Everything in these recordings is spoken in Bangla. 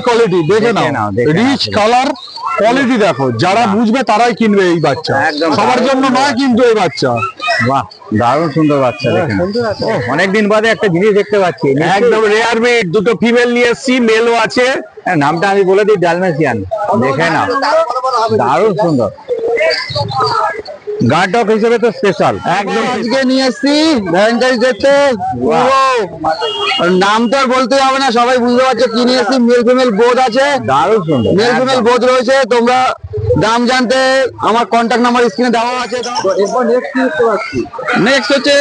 কোয়ালিটি দেখে নাও, রিচ কালার কোয়ালিটি দেখো, যারা বুঝবে তারাই কিনবে এই বাচ্চা, সবার জন্য নয় কিন্তু এই বাচ্চা। বাহ, দারুণ সুন্দর বাচ্চা দেখেন। অনেকদিন বাদে একটা জিনিস দেখতে পাচ্ছি, একদম রেয়ার মিট, দুটো ফিমেল নিয়ে এসেছি, মেলও আছে। নামটা আমি বলে দিই, ডালমেশিয়ান। দেখে না, দারুণ সুন্দর। গার্ড ডগ হিসেবে তো স্পেশাল একদম আজকে নিয়ে এসেছি ভ্যালেন্টাইন্স ডেতে। নাম তো আর বলতে হবে না, সবাই বুঝতে পারছে কি নিয়ে এসেছি। মেল ফিমেল বোধ আছে, দারুণ সুন্দর। মেল ফিমেল বোধ রয়েছে। তোমরা দাম জানতে আমার কন্ট্যাক্ট নাম্বার স্ক্রিনে দেওয়া আছে। এরপর নেক্সট কি দেখতে পাচ্ছি? নেক্সট হচ্ছে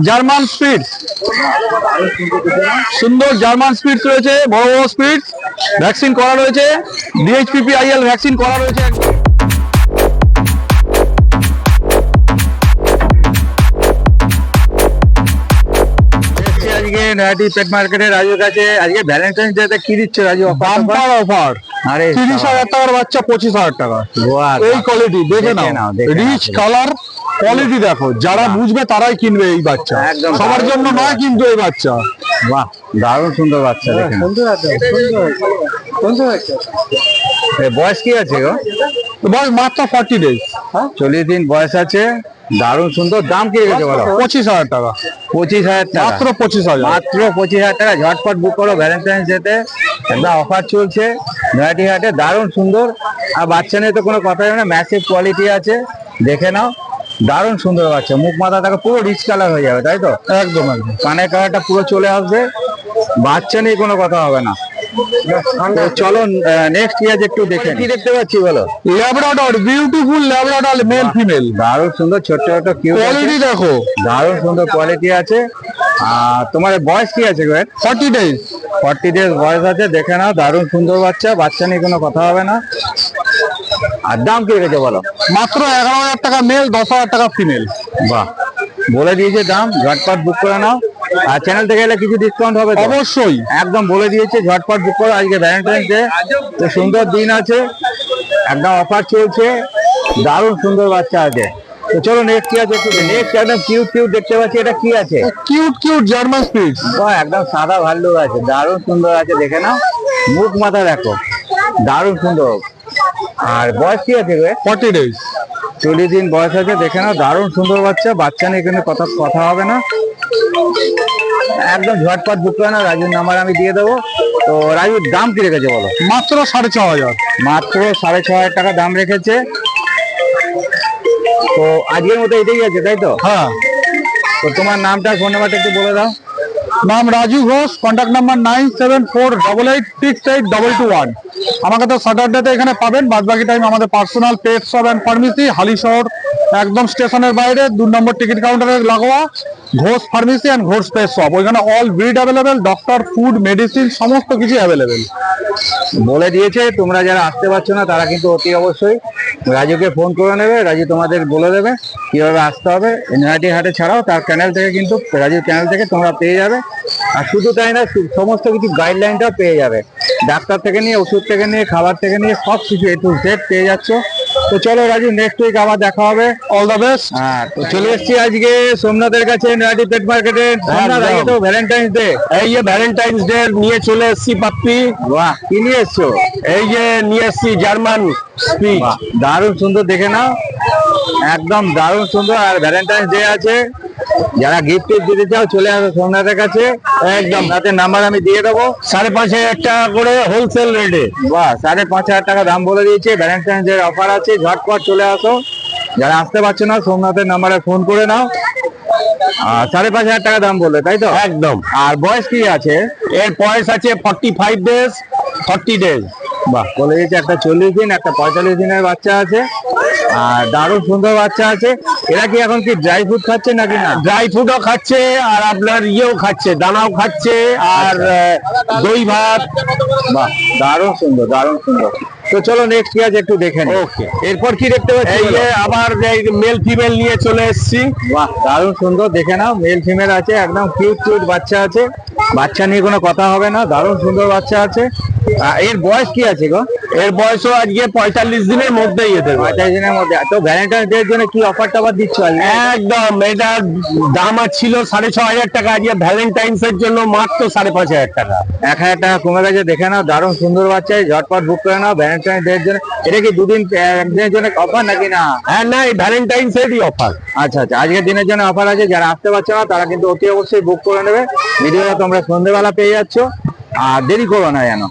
জার্মান স্পিডস, সুন্দর জার্মান স্পিডস রয়েছে, বড় বড় স্পিডস, ভ্যাকসিন করা রয়েছে, DHPPIL ভ্যাকসিন করা রয়েছে। আজকে নয়াটি পেট মার্কেটে রাজুর কাছে। আজকে ভ্যালেন্টাইন্স ডে তে কি দিচ্ছে রাজু? বাম্পার অফার, আরে 30,000 টাকার বাচ্চা 25,000 টাকা। এই কোয়ালিটি দেখে নাও, রিচ কালার কোয়ালিটি দেখো, যারা বুঝবে তারাই কিনবে এই বাচ্চা, সবার জন্য নয় কিন্তু এই বাচ্চা। বাহ, দারুণ সুন্দর বাচ্চা দেখেন। বয়স কি আছে গো? বয়স মাত্র 40 ডেজ, 40 দিন বয়স আছে। দারুণ সুন্দর। দাম কি রেখেছে বলো? 25,000 টাকা। 25,000 টাকা, মাত্র 25,000, মাত্র 25,000 টাকা। ঝটপট বুক করো ভ্যালেন্টাইন্স ডেতে, একটা অফার চলছে নয়াটি হাটে। দারুণ সুন্দর। আর বাচ্চা নিয়ে তো কোনো কথাই না, ম্যাসিভ কোয়ালিটি আছে। দেখে নাও, দারুণ সুন্দর বাচ্চা। মুখ মাথা দেখো, পুরো রিচ কালার হয়ে যাবে, তাই তো? একদম একদম। কানের কালারটা পুরো চলে আসবে, বাচ্চা নিয়ে কোনো কথা হবে না। তো চলো নেক্সট ইয়ার একটু দেখে কি দেখতে পাচ্ছি বলো? Labrador, beautiful Labrador, male female, দারুণ সুন্দর, ছোট্ট ছোট্ট কিউট কোয়ালিটি দেখো, দারুণ সুন্দর কোয়ালিটি আছে। আর তোমার বয়স কি আছে গো? 40 ডেজ। 40 ডেজ বয়স আছে। দেখে নাও, দারুণ সুন্দর বাচ্চা, বাচ্চা নিয়ে কোনো কথা হবে না। আর দাম কি রেখেছে বলো? মাত্র 11,000 টাকা মেল, 10,000 টাকা ফিমেল। বাহ, বলে দিয়েছে দাম, ঝটপট বুক করে নাও। আর চ্যানেল থেকে এলে কিছু ডিসকাউন্ট হবে? অবশ্যই, একদম বলে দিয়েছে, ঝটপট বুক করো। আজকে ভ্যালেন্টাইন্স ডে, তো সুন্দর দিন আছে, একদম অফার চলছে, দারুণ সুন্দর বাচ্চা আছে। তো চলো নেক্সট কি আছে একটু। নেক্সট একদম কিউট কিউট দেখতে পাচ্ছি, এটা কি আছে? Cute cute German speeds. বাহ, একদম সাদা ভাল্লুক আছে, দারুণ সুন্দর আছে। দেখে নাও, মুখ মাথা দেখো, দারুণ সুন্দর। আর বয়স কি আছে গো? 40 ডেজ, 40 দিন বয়স আছে। দেখে নাও, দারুণ সুন্দর বাচ্চা, বাচ্চা নিয়ে এখানে কথা হবে না। একদম ঝটপট বুক করে না, রাজুর নাম্বার আমি দিয়ে দেবো। তো রাজুর দাম কি রেখেছে বলো? মাত্র 6,500, মাত্র 6,500 টাকা দাম রেখেছে। তো আজকের মতো এটাই আছে, তাই তো? হ্যাঁ। তো তোমার নামটা, ফোন নাম্বারটা একটু বলে দাও। নাম রাজু ঘোষ, কন্ট্যাক্ট নাম্বার 9748882221। আমাকে তো স্যাটারডেতে এখানে পাবেন, বাদ বাকি টাইম আমাদের personal pet shop and pharmacy, Halisahar একদম স্টেশনের বাইরে 2 নম্বর টিকিট কাউন্টারে লাগোয়া Ghosh pharmacy and Ghosh pet shop. ওইখানে all breed available, doctor, food, medicine সমস্ত কিছু অ্যাভেলেবেল। বলে দিয়েছে, তোমরা যারা আসতে পারছো না তারা কিন্তু অতি অবশ্যই রাজুকে ফোন করে নেবে, রাজু তোমাদের বলে দেবে কিভাবে আসতে হবে। নয়াটি হাটে ছাড়াও তার চ্যানেল থেকে কিন্তু, রাজুর চ্যানেল থেকে তোমরা পেয়ে যাবে। আর শুধু তাই না, সমস্ত কিছু গাইডলাইনটাও পেয়ে যাবে, ডাক্তার থেকে নিয়ে, ওষুধ থেকে নিয়ে, খাবার থেকে নিয়ে সব কিছু A to Z পেয়ে যাচ্ছ। তো চলো রাজু, নেক্সট উইক আবার দেখা হবে। All the best. হ্যাঁ, তো চলে এসেছি আজকে সোমনাথের কাছে, নয়াটি পেট মার্কেটে। আজকে তো ভ্যালেন্টাইন্স ডে, এই যে ভ্যালেন্টাইন্স ডে নিয়ে চলে এসেছি পাপ্পি। বাহ, কি নিয়ে এসছো? এই যে নিয়ে এসেছি জার্মান স্পিড, দারুণ সুন্দর। দেখে নাও, একদম দারুণ সুন্দর। আর ভ্যালেন্টাইন্স ডে আছে, যারা গিফট দিতে চাও চলে আসো সোমনাথের কাছে। একদম রাতে নাম্বার আমি দিয়ে দেবো। 5,500 টাকা করে হোলসেল রেটে। বাহ, 5,500 টাকা দাম বলে দিয়েছে। ভ্যালেন্টাইন্স ডে অফার আছে, ঝটপট চলে আসো। যারা আসতে পারছো না, সোমনাথের নাম্বারে ফোন করে নাও। 5,500 টাকা দাম বললে, তাই তো? একদম। আর বয়স কি আছে? এর বয়স আছে 45 ডেজ, 40 ডেজ। বাহ, বলে দিয়েছে একটা 40 দিন, একটা 45 দিনের বাচ্চা আছে। আর দারুণ সুন্দর বাচ্চা আছে। এরা কি এখন কি ড্রাই ফ্রুট খাচ্ছে নাকি না? ড্রাই ফ্রুটও খাচ্ছে, আর আপনার ইয়েও খাচ্ছে, দানাও খাচ্ছে, আর দই ভাত। বাহ, দারুণ সুন্দর, দারুণ সুন্দর। তো চলো নেক্সট কি আছে একটু দেখেন। ওকে, এরপর কি দেখতে পাচ্ছি? এই যে আবার মেল ফিমেল নিয়ে চলে এসেছি। বাহ, দারুণ সুন্দর। দেখে নাও, মেল ফিমেল আছে, একদম কিউট কিউট বাচ্চা আছে, বাচ্চা নিয়ে কোনো কথা হবে না, দারুণ সুন্দর বাচ্চা আছে। এর বয়স কি আছে গো? এর বয়সও আজকে 45 দিনের মধ্যেই এদের বয়স। 45 দিনের মধ্যে। তো ভ্যালেন্টাইন্স ডে এর জন্য কি অফার টফার দিচ্ছ আজকে? একদম, এটার দাম ছিল 6,500 টাকা, আজকে ভ্যালেন্টাইন্স এর জন্য মাত্র 5,500 টাকা। 1,000 টাকা কমে গেছে, দেখে নাও, দারুণ সুন্দর বাচ্চা, ঝটপট বুক করে নাও ভ্যালেন্টাইন্স ডে এর জন্য। এটা কি দুদিন একদিনের জন্য অফার নাকি না? হ্যাঁ, না, এই ভ্যালেন্টাইন্স এরই অফার। আচ্ছা আচ্ছা, আজকের দিনের জন্য অফার আছে। যারা আসতে পারছো না তারা কিন্তু অতি অবশ্যই বুক করে নেবে। ভিডিওটা তোমরা সন্ধ্যেবেলা পেয়ে যাচ্ছ, আর দেরি করো না যেন।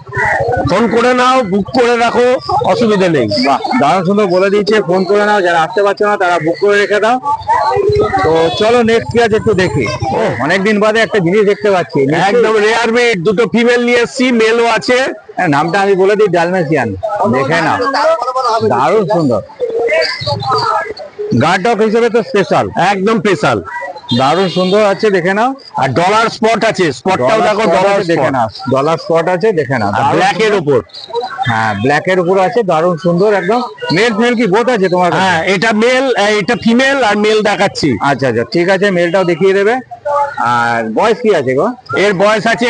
ফোন করে নাও, বুক করে রাখো, অসুবিধা নেই। বাহ, দারুণ সুন্দর বলে দিয়েছে, ফোন করে নাও। যারা আসতে পারছো না তারা বুক করে রেখে দাও। তো চলো নেক্সট কি আছে একটু দেখি। ও, অনেকদিন বাদে একটা জিনিস দেখতে পাচ্ছি, একদম রেয়ার মিট, দুটো ফিমেল নিয়ে এসেছি, মেলও আছে। নামটা আমি বলে দিই, ডালমেশিয়ান। দেখে না, দারুণ সুন্দর। গার্ড ডগ হিসেবে তো স্পেশাল, একদম স্পেশাল, দারুণ সুন্দর আছে, দেখে নাও। আর ডলার স্পট আছে, স্পটটাও দেখো, ডলার দেখে না, ডলার স্পট আছে, দেখে না, ব্ল্যাক এর উপর। হ্যাঁ, ব্ল্যাক এর উপর আছে, দারুণ সুন্দর একদম। মেল ফিমেল কি বোথ আছে তোমার কাছে? হ্যাঁ, এটা মেল, এটা ফিমেল, আর মেল দেখাচ্ছি। আচ্ছা আচ্ছা, ঠিক আছে, মেলটাও দেখিয়ে দেবে। আর বয়স কি আছে গো? এর বয়স আছে,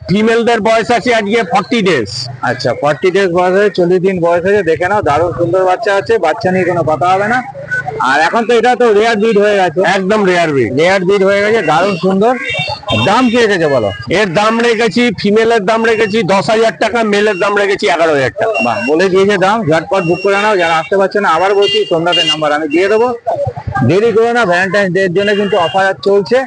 ফিমেলদের বয়স আছে আজকে 40 ডেজ। আচ্ছা, 40 ডেজ বয়স আছে, 40 দিন বয়স আছে, দেখে নাও, দারুণ সুন্দর বাচ্চা আছে, বাচ্চা নিয়ে কোনো কথা হবে না। আর এখন তো এটা তো রেয়ার ব্রিড হয়ে গেছে, একদম রেয়ার ব্রিড, রেয়ার ব্রিড হয়ে গেছে, দারুণ সুন্দর। দাম কি রেখেছে বলো? এর দাম রেখেছি, ফিমেলের দাম রেখেছি 10,000 টাকা, মেলের দাম রেখেছি 11,000 টাকা। বাহ, বলে দিয়েছে দাম, ঝটপট বুক করে নাও। যারা আসতে পারছে না, আবার বলছি, সন্ধ্যাতে নাম্বার আমি দিয়ে দেবো, দেরি করে না। ভ্যালেন্টাইন্স ডে এর জন্য কিন্তু অফার চলছে।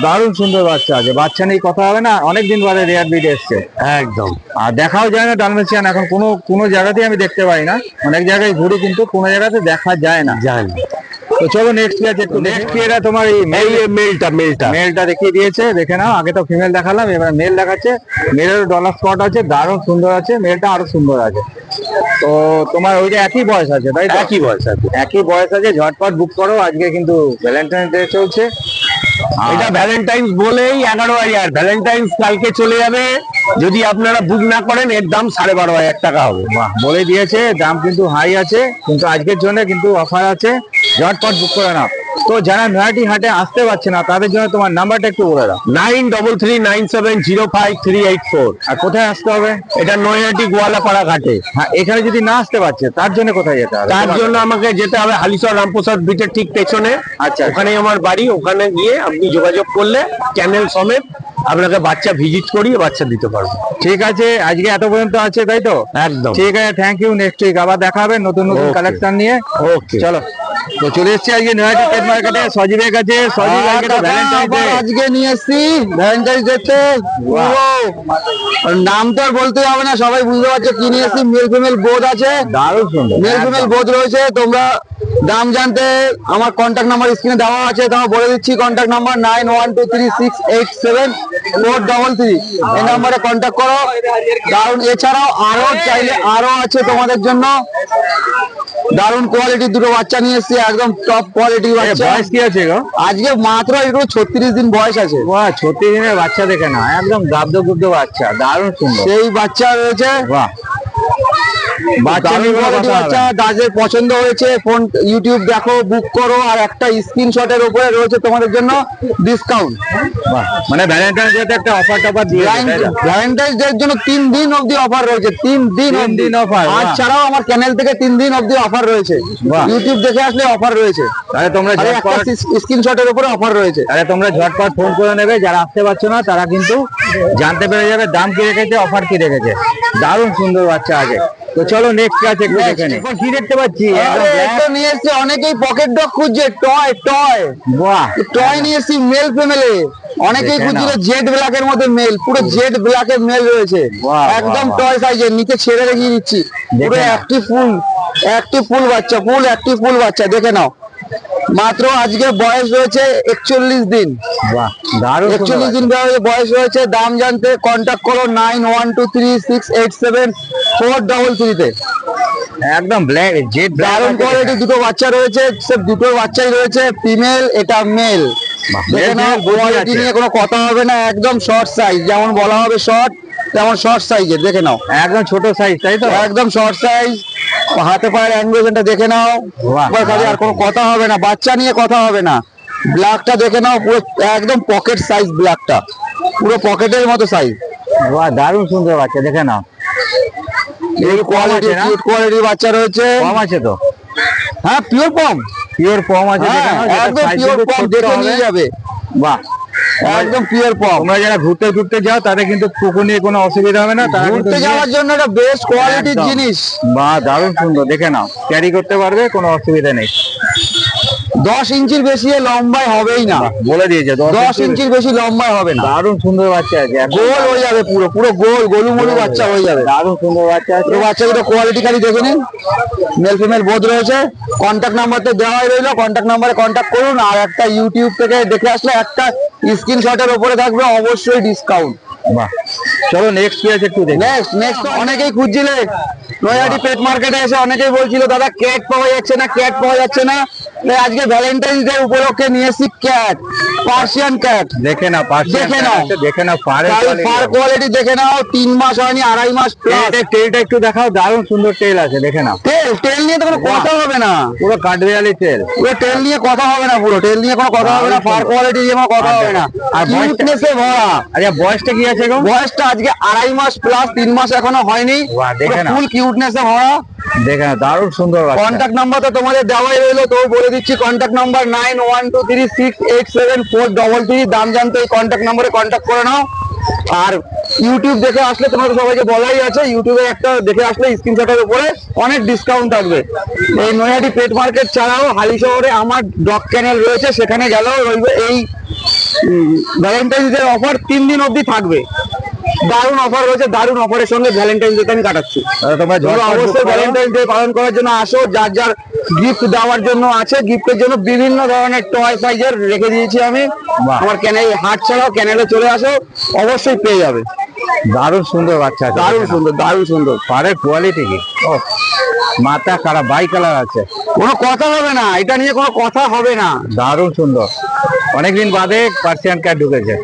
দারুণ সুন্দর বাচ্চা আছে, বাচ্চা নেই কথা হবে না, অনেকদিন বাদে রেয়ার ব্রিড এসছে একদম। আর দেখাও যায় না ডালমেশিয়ান, এখন কোনো জায়গাতেই আমি দেখতে পাই না। অনেক জায়গায় ঘুরি কিন্তু কোনো জায়গাতে দেখা যায় না। জানি। তো চলো নেক্সট কি আছে একটু নেক্সট কি এটা তোমার এই মেলটা দেখিয়ে দিয়েছে, দেখে নাও। আগে তো ফিমেল দেখালাম, এবার মেল দেখাচ্ছে। মেলের ডলার স্পট আছে, দারুণ সুন্দর আছে, মেলটা আরো সুন্দর আছে। তো তোমার ওই যে একই বয়স আছে, তাই তো? একই বয়স আছে, একই বয়স আছে, ঝটপট বুক করো। আজকে কিন্তু ভ্যালেন্টাইন্স ডে চলছে। এটা ভ্যালেন্টাইন্স বলেই 11,000, ভ্যালেন্টাইন্স কালকে চলে যাবে। যদি আপনারা বুক না করেন এর দাম 12,500 টাকা হবে। বাহ, বলে দিয়েছে, দাম কিন্তু হাই আছে, কিন্তু আজকের জন্য কিন্তু অফার আছে, ঝটপট বুক করে নাও। তো যারা নয়াটি হাটে আসতে পারছে না তাদের জন্য তোমার নাম্বারটা একটু বলে দাও। 9339705384। আর কোথায় আসতে হবে? এটা নয়াটি গোয়ালাপাড়া ঘাটে। হ্যাঁ, এখানে যদি না আসতে পারছে তার জন্য কোথায় যেতে হবে? তার জন্য আমাকে যেতে হবে হালিশহর রামপ্রসাদ ব্রিজের ঠিক পেছনে। আচ্ছা, ওখানে আমার বাড়ি, ওখানে গিয়ে আপনি যোগাযোগ করলে ক্যানেল সমেত আপনাকে বাচ্চা ভিজিট করিয়ে বাচ্চা দিতে পারবো। ঠিক আছে, আজকে এত পর্যন্ত আছে, তাই তো? একদম। ঠিক আছে, থ্যাংক ইউ। নেক্সট উইক আবার দেখা হবে নতুন নতুন Okay. কালেকশন নিয়ে। ওকে, চলো, তো চলে এসেছি আজকে নয়াটি পেট মার্কেটে, সজীবের কাছে। সজীব আজকে তো ভ্যালেন্টাইন্স ডে। আজকে নিয়ে এসছি ভ্যালেন্টাইন্স ডে। নাম তো আর বলতে হবে না, সবাই বুঝতে পারছে কি নিয়ে এসছি। মেল ফিমেল বোধ আছে, দারুণ সুন্দর, মেল ফিমেল বোধ রয়েছে। তোমরা দাম জানতে আমার কন্ট্যাক্ট নাম্বার স্ক্রিনে দেওয়া আছে, তোমার বলে দিচ্ছি। Contact number 9123687433। এই নাম্বারে কন্ট্যাক্ট করো। দারুণ, এছাড়াও আরো চাইলে আরো আছে তোমাদের জন্য। দারুণ কোয়ালিটির দুটো বাচ্চা নিয়ে এসেছি, একদম টপ কোয়ালিটির বাচ্চা। বয়স কি আছে গো? আজকে মাত্র এগুলো 36 দিন বয়স আছে। বাহ, 36 দিনের বাচ্চা, দেখে না, একদম গাবদ গুবদ বাচ্চা, দারুণ সুন্দর। সেই বাচ্চা রয়েছে, বাহ, বাচ্চা দারুণ নিয়ে কোনো কোয়ালিটি কথা হবে বাচ্চা। না। যাদের পছন্দ হয়েছে ফোন ইউটিউব দেখো, বুক করো। আর একটা স্ক্রিনশটের উপরে রয়েছে তোমাদের জন্য ডিসকাউন্ট। বাহ, মানে ভ্যালেন্টাইন্স ডে তে একটা অফার টফার দিয়ে ভ্যালেন্টাইন্স ডে এর জন্য 3 দিন অবধি অফার রয়েছে। 3 দিন তিন দিন offer, আজ বাহ। ছাড়াও আমার চ্যানেল থেকে 3 দিন অবধি অফার রয়েছে। বাহ। ইউটিউব দেখে আসলে অফার রয়েছে। তাহলে তোমরা আরে একটা ঝটপট স্ক্রিনশটের উপরে অফার রয়েছে। ঝটপট ফোন করে নেবে। যারা আসতে পারছো না তারা কিন্তু জানতে পেরে যাবে দাম কি রেখেছে, অফার কি রেখেছে। দারুণ সুন্দর বাচ্চা আছে। তো চলো নেক্সট আছে একটু দেখে নিই। কি দেখতে পাচ্ছি? একদম আরে, black। এটা নিয়ে এসেছি, অনেকেই পকেট ডগ খুঁজছে। টয় টয় বাহ, টয় নিয়ে এসেছি মেল ফিমেলে। অনেকেই দেখে খুঁজছিল নাও। জেড ব্ল্যাক এর মধ্যে মেল, পুরো জেড ব্ল্যাক এর মেল রয়েছে। বাহ, একদম বাহ, টয় সাইজের, নিচে ছেড়ে রেখে দিচ্ছি। পুরো দেখে নাও। অ্যাক্টিভ ফুল বাচ্চা, ফুল অ্যাক্টিভ ফুল বাচ্চা, দেখে নাও। মাত্র আজকে বয়স রয়েছে 41 দিন। বাহ, দারুণ সুন্দর 41 দিন বয়স রয়েছে। দাম জানতে কন্ট্যাক্ট করো 9123687433 তে। বাচ্চা। একদম ব্ল্যাক জেড দারুণ কোয়ালিটি দুটো বাচ্চা রয়েছে, সব দুটো বাচ্চাই রয়েছে। ফিমেল, এটা মেল। দেখে নাও, কোয়ালিটি নিয়ে কোনো কথা হবে না। একদম শর্ট সাইজ, যেমন বলা হবে শর্ট তেমন শর্ট সাইজের, দেখে নাও। একদম ছোট সাইজ, তাই তো? একদম শর্ট সাইজ। হাতে পায়ের অ্যাঙ্গুলেশনটা দেখে নাও। বাহ, এবার খালি আর কোনো কথা হবে না, বাচ্চা নিয়ে কথা হবে না। ব্ল্যাকটা দেখে নাও, পুরো একদম পকেট সাইজ ব্ল্যাকটা, পুরো পকেটের মতো সাইজ। বাহ, দারুণ সুন্দর বাচ্চা, দেখে নাও। এই কোয়ালিটি কোয়ালিটির বাচ্চা রয়েছে। কম আছে তো? হ্যাঁ, পিওর পম। পিওর পম আছে, দেখে নাও, যেটা একদম size পিওর কিন্তু পম, ছোট্ট দেখে হবে। নিয়ে যাবে। বাহ, একদম পিওর পম। তোমরা যারা ঘুরতে ঘুরতে যাও তাদের কিন্তু পুকুর নিয়ে কোনো অসুবিধা হবে না, তারা কিন্তু ঘুরতে নিয়ে- যাওয়ার জন্য একটা বেস্ট কোয়ালিটির একদম। জিনিস। বাহ, দারুণ সুন্দর, দেখে নাও, ক্যারি করতে পারবে, কোনো অসুবিধা নেই। 10 ইঞ্চির বেশি এ লম্বায় হবেই না। বলে দিয়েছে 10 ইঞ্চির বেশি লম্বায় হবে না। দারুণ সুন্দর বাচ্চা আছে, গোল হয়ে যাবে, পুরো পুরো গোল গোলুমলু বাচ্চা হয়ে যাবে। দারুণ সুন্দর বাচ্চা আছে। এই বাচ্চাগুলো কোয়ালিটি খালি দেখে নিন। মেল ফিমেল বোধ রয়েছে। কন্ট্যাক্ট নাম্বার তো দেওয়াই রইলো, কন্ট্যাক্ট নাম্বারে কন্ট্যাক্ট করুন। আর একটা ইউটিউব থেকে দেখে আসলে একটা স্ক্রিনশটের উপরে থাকবে অবশ্যই ডিসকাউন্ট। বাহ, চলো নেক্সট কি আছে একটু দেখি। নেক্সট অনেকেই খুঁজছিলে নৈহাটি পেট মার্কেটে এসে, অনেকেই বলছিল দাদা ক্যাট পাওয়া যাচ্ছে না, ক্যাট পাওয়া যাচ্ছে না। তাই আজকে ভ্যালেন্টাইন্স ডে উপলক্ষে নিয়ে এসেছি ক্যাট, পার্সিয়ান ক্যাট। দেখে নাও, দেখে নাও। দেখে নাও, ফার কোয়ালিটি দেখে নাও, 3 মাস হয়নি, 2.5 মাস প্লাস। টেলটা একটু দেখাও, দারুণ সুন্দর টেল আছে, দেখে নাও, তেল নিয়ে তো কোনো কথা হবে না। পুরো কাঠবিড়ালি টেল। পুরো টেল নিয়ে কথা হবে না, পুরো টেল নিয়ে কোনো কথা হবে না, ফার কোয়ালিটি নিয়ে কোনো কথা হবে না। আর কিউটনেসে ভরা। আচ্ছা, বয়সটা কি আছে গো? বয়সটা আজকে 2.5 মাস প্লাস, 3 মাস এখনো হয়নি। বাহ, দেখে নাও। ফুল কিউটনেসে ভরা। দেখে নাও, দারুণ সুন্দর বাচ্চা। কন্ট্যাক্ট নাম্বার তো তোমাদের দেওয়াই রইলো, তো বলে দিচ্ছি। Contact number 9123687433। দাম জানতে এই কন্ট্যাক্ট নাম্বারে কন্ট্যাক্ট করে নাও। আর ইউটিউব দেখে আসলে তোমাদের সবাইকে বলাই আছে, ইউটিউবে একটা দেখে আসলে স্ক্রিনশটের উপরে অনেক ডিসকাউন্ট থাকবে। এই নৈহাটি পেট মার্কেট ছাড়াও হালি শহরে আমার ডগ ক্যানেল রয়েছে, সেখানে গেলেও রইবে এই ভ্যালেন্টাইন্স ডে অফার 3 দিন অবধি থাকবে। দারুণ অফার রয়েছে, দারুণ অফারের সঙ্গে ভ্যালেন্টাইন্স ডে আমি কাটাচ্ছি। তোমরা তোমরা অবশ্যই ভ্যালেন্টাইন্স ডে পালন করার জন্য আসো। যার যার গিফট দেওয়ার জন্য আছে, গিফটের জন্য বিভিন্ন ধরনের টয় সাইজের রেখে দিয়েছি আমি। বাহ। আমার ক্যানেল হাট ছাড়াও ক্যানেলে চলে আসো, অবশ্যই পেয়ে যাবে। দারুণ সুন্দর বাচ্চা আছে, দারুণ সুন্দর, দারুণ সুন্দর। পাড়ের কোয়ালিটি কি, ও মাথা কারা বাই কালার আছে, কোনো কথা হবে না, এটা নিয়ে কোনো কথা হবে না। দারুণ সুন্দর। অনেকদিন বাদে পার্সিয়ান ক্যাট ঢুকেছে।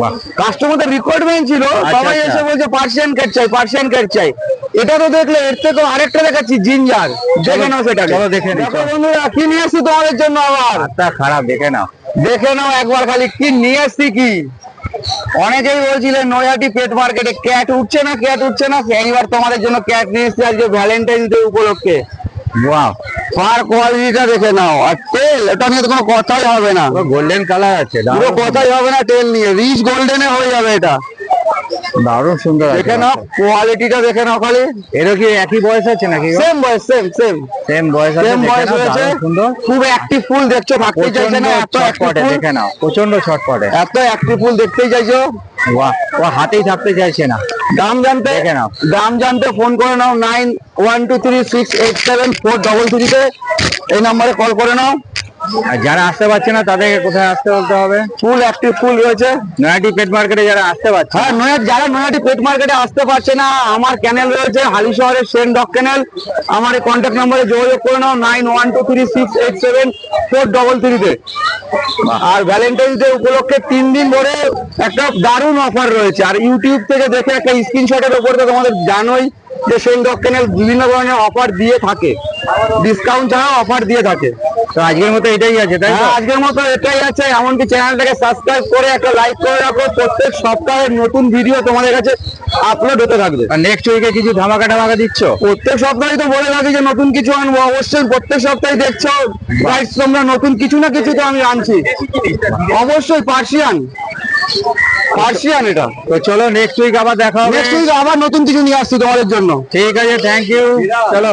বাহ, কাস্টমারদের রিকোয়ারমেন্ট ছিল, সবাই আচ্ছা। এসে বলছে পার্সিয়ান ক্যাট চাই, পার্সিয়ান ক্যাট চাই। এটা তো দেখলে, এর থেকে আরেকটা দেখাচ্ছি জিঞ্জার, দেখে নাও সেটা। চলো দেখে নিই, চলো। বন্ধুরা কি নিয়ে এসছি তোমাদের জন্য আবার, মাথা খারাপ, দেখে নাও। দেখে নাও একবার খালি কি নিয়ে এসছি। কি অনেকেই বলছিলেন নৈহাটি পেট মার্কেটে ক্যাট উঠছে না, ক্যাট উঠছে না। এইবার তোমাদের জন্য ক্যাট নিয়ে এসছি আজকে ভ্যালেন্টাইন্স ডে উপলক্ষে। বাহ, ফার কোয়ালিটিটা দেখে নাও। আর তেল, এটা নিয়ে তো কোনো কথাই হবে না, গোল্ডেন কালার আছে, পুরো দারুণ কথাই হবে না। তেল নিয়ে রিচ গোল্ডেনে হয়ে যাবে এটা। দারুণ সুন্দর আছে দেখে নাও বাচ্চা। কোয়ালিটিটা, দেখে নাও খালি। এরও কি একই বয়স আছে নাকি গো? সেম বয়স, সেম সেম বয়স আছে, সেম দেখে বয়স নাও, হয়েছে। দারুণ সুন্দর। খুব অ্যাক্টিভ ফুল দেখছো, থাকতেই চাইছে প্রচন্ড না। এত অ্যাক্টিভ ছটপটে, ফুল, দেখে নাও, প্রচন্ড ছটপটে। এত অ্যাক্টিভ ফুল দেখতেই চাইছো। বাহ, ও হাতেই থাকতে চাইছে না। দাম জানতে, দেখে নাও। দাম জানতে ফোন করে নাও 9123687433 তে। এই নাম্বারে কল করে নাও। আর যারা আসতে পারছে না তাদেরকে কোথায় আসতে বলতে হবে? ফুল অ্যাক্টিভ ফুল রয়েছে। নয়াটি পেট মার্কেটে যারা আসতে পারছে না, হ্যাঁ, যারা নৈহাটি পেট মার্কেটে আসতে পারছে না, আমার ক্যানেল রয়েছে হালি শহরের সেন ডগ ক্যানেল। আমার এই কন্ট্যাক্ট নাম্বারে যোগাযোগ করে নাও 9123687433 তে। আর ভ্যালেন্টাইন্স ডে উপলক্ষে 3 দিন ধরে একটা দারুণ অফার রয়েছে। আর ইউটিউব থেকে দেখে একটা স্ক্রিনশটের উপরে তো তোমাদের জানোই যে সেন ডগ ক্যানেল বিভিন্ন ধরনের অফার দিয়ে থাকে, ডিসকাউন্ট ছাড়াও অফার দিয়ে থাকে। তো আজকের মতো এটাই আছে, তাই তো? হ্যাঁ, আজকের মতো এটাই আছে। এমনকি চ্যানেলটাকে সাবস্ক্রাইব করে একটা লাইক করে রাখো। প্রত্যেক সপ্তাহে নতুন ভিডিও তোমাদের কাছে আপলোড হতে থাকবে। আর নেক্সট উইকে কিছু ধামাকা টামাকা দিচ্ছ? প্রত্যেক সপ্তাহে তো বলে রাখি যে নতুন কিছু আনবো, অবশ্যই প্রত্যেক সপ্তাহে দেখছো গাইস তোমরা, নতুন কিছু না কিছু তো আমি আনছি অবশ্যই। পার্সিয়ান, পার্সিয়ান এটা। তো চলো নেক্সট উইক আবার দেখা হবে। নেক্সট উইক আবার নতুন কিছু নিয়ে আসছি তোমাদের জন্য। ঠিক আছে, থ্যাংক ইউ, চলো।